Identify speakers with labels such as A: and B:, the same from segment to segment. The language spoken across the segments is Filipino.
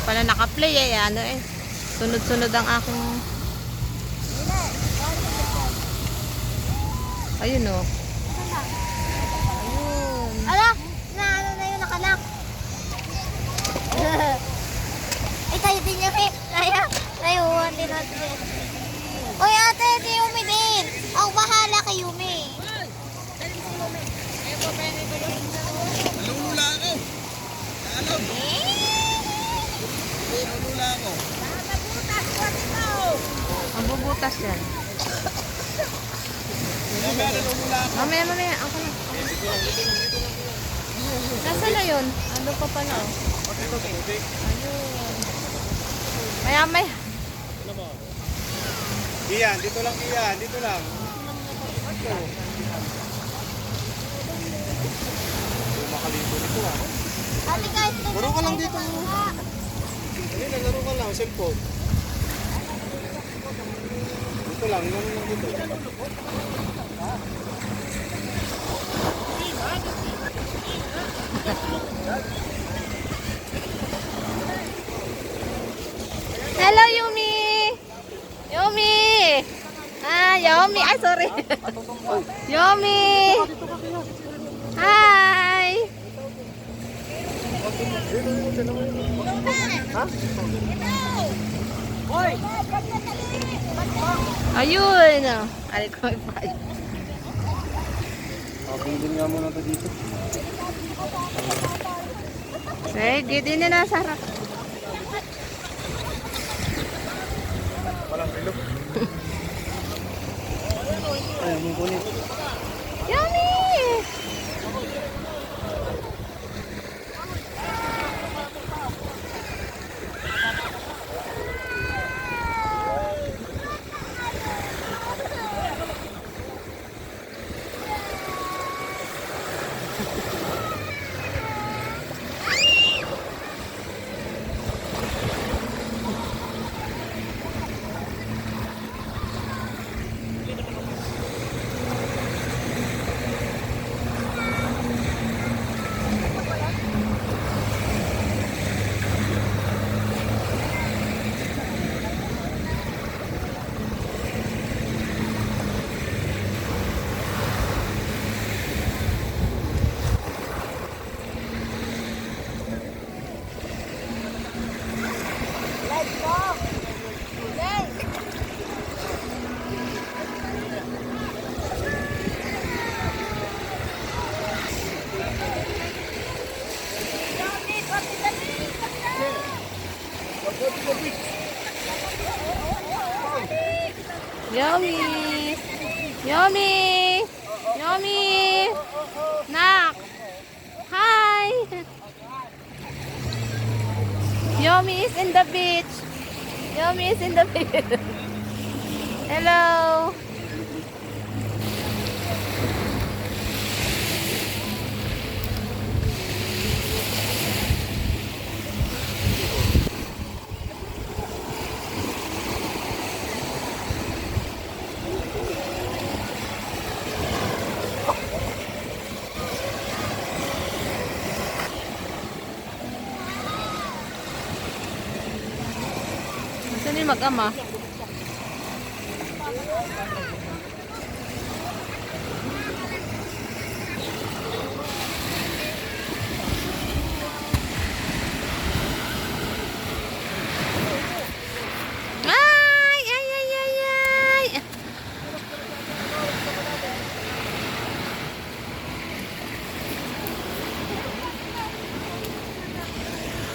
A: pala naka-play eh. Ano eh. Sunod-sunod ang aking... Ayun o. Ayun.
B: Ala, ano na yun, nakanak. Eh, tayo din yung hip. Tayuan din natin. Uy, ate, si Yumi din. Ako bahala kay Yumi.
C: Nalulula ako. Naalog. Nalulula ako.
A: Ang bubutas yan.
C: Mamaya nalulula ako.
A: Mamaya. Ako na. Nasaan na yun? Ano pa pala? Ayun. Maya.
C: Iyan, dito lang iyan. Dito lang. Makalito nito ah.
B: Ate, guys,
C: Laro ka lang dito. Hindi, naglaro ka lang. Cellphone. Dito lang. Dito.
A: Hello, Yumi! Yumi! Yumi! Ay, sorry. Yumi! Hi! Ayun! Alit ko may payo.
C: Pindin nga muna ito dito.
A: Sige, din na nasa harap.
C: Walang relo. Ay, may kunin.
A: Yummy! Yummy! Yummy! Yummy! Nak! Hi! Yummy is in the beach. Yummy is in the beach. Hello! Saan yung mag-ama? Ay! Ay! Ay! Ay! Ay!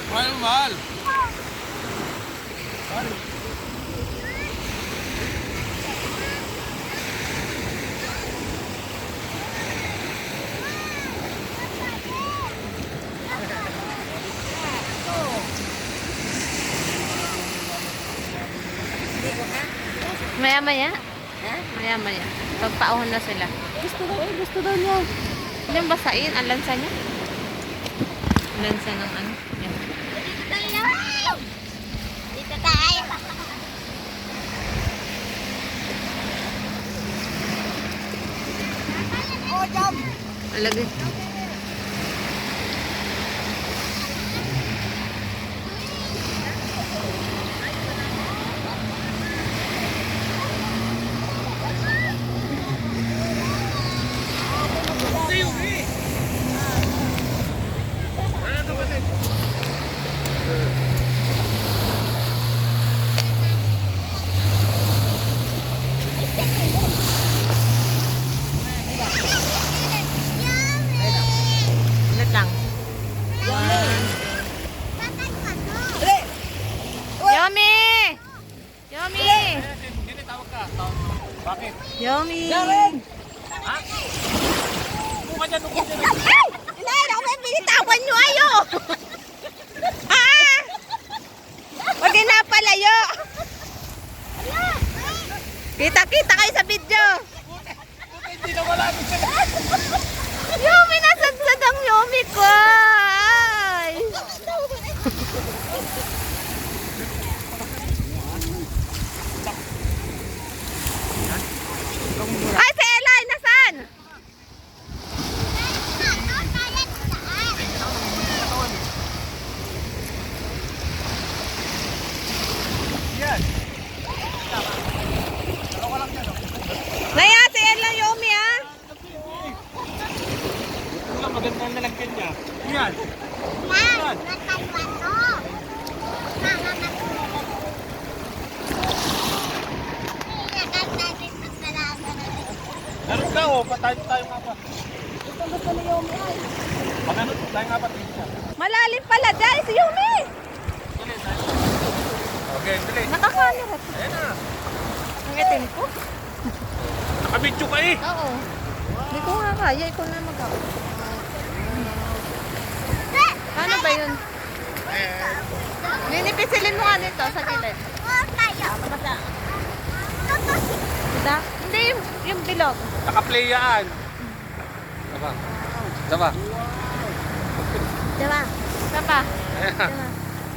C: Mahal, mahal.
A: Maya-maya? Maya-maya. Pagpauhan na sila.
B: Gusto daw niya.
A: Hindi yung basain. Ang lansa niya. Ang lansa ng ano. Yan.
B: Dito tayo. Oh, jump.
A: Alagay. Yummy!
B: Inay, ako may pinitawan nyo ayo.
A: Huwag pinapalayo! Kita-kita kayo sa video! Yumi, nasadsad ang Yumi ko! Ay! Ay, si Eli! Nasaan? Naya, si Eli Yumi ha?
C: Maganda ang nalagyan niya. Yan. Naroon ka oh, tayo nga pa. Pag-ano, tayo nga pa.
A: Malalim pala dyan si Yumi!
C: Okay, dali.
A: Nakakamera.
C: Ayan na.
A: Ang itim ko?
C: Nakabidyo ka eh.
A: Oo. Hindi ko nga kaya. Ikaw na mag-ako. Paano ba yun? Ninipisilin mo nga nito sa gilid. Ito? Hindi, yung bilog.
C: Naka-play yan. Diba? Diba?
A: Diba? Isa pa.
C: Ayan.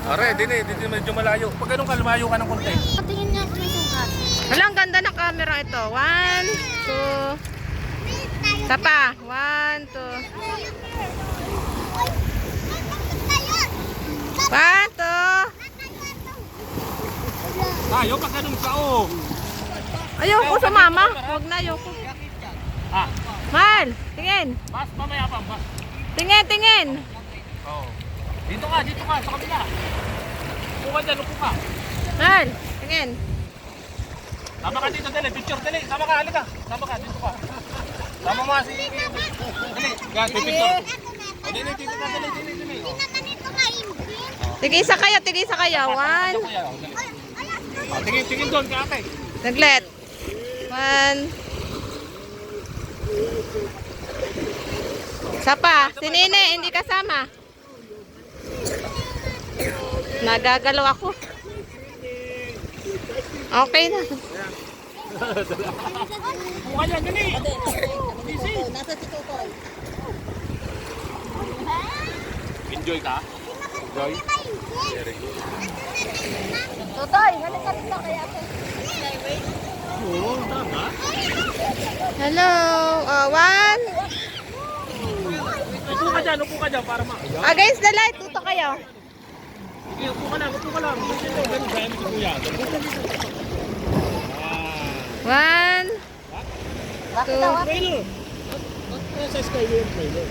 C: Are, di medyo malayo. Pag ganun ka, lumayo ka ng konti.
B: Tingin niya may sugat.
A: Wala, ang ganda ng camera ito. 1, 2. Isa pa. 1, 2. 1, 2.
C: Ayaw pag ganun ka oh.
A: Ayoko sumama. Huwag na, ayoko.
C: Ah,
A: Mal, tingin.
C: bas, mamaya pa, bas.
A: Tingin, tingin.
C: Oo. Dito ka, sa kabila. Upo ka dyan, upo ka.
A: Mal, tingin.
C: Sama ka dito, dali, picture, dali. Sama ka, halika. Sama ka, dito ka. Sama mo si... Dali, yan, picture. Dali, dito ka, dali. Oh.
A: Tigisa kayo, tigisa kayo. 1.
C: Oh, tingin doon, ka ate.
A: Naglet. 1. Isa pa. Si Nene, hindi kasama. Nagagalaw ako. Okay na.
C: Upo ka dyan, dali. Easy. Enjoy ka? Enjoy? Very good.
B: Totoy, halika rito kaya ako.
C: Oo, tama.
A: Hello. 1.
C: Upo ka dyan para ma...
A: Against the light. Tuto kayo.
C: Sige, upo ka lang. Ganun, gaya mo si Kuya. Ah.
A: 1, 2.
C: Trailer. Sa Skyway trailer.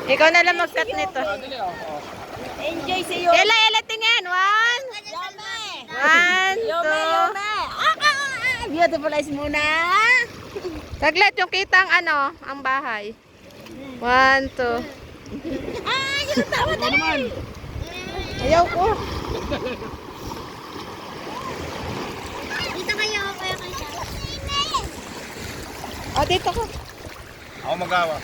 A: Ikaw na lang mag-cut nito.
B: Enjoy sa iyo.
A: Ela, tingin. 1, 1, 2.
B: Beautiful eyes muna.
A: Saglit yung kitang ang bahay. 1, 2.
B: Yung tawa
C: Ano naman?
A: Ayaw ko.
B: Dito kayo, kaya kayo.
A: O, dito ko.
C: Ako magawa.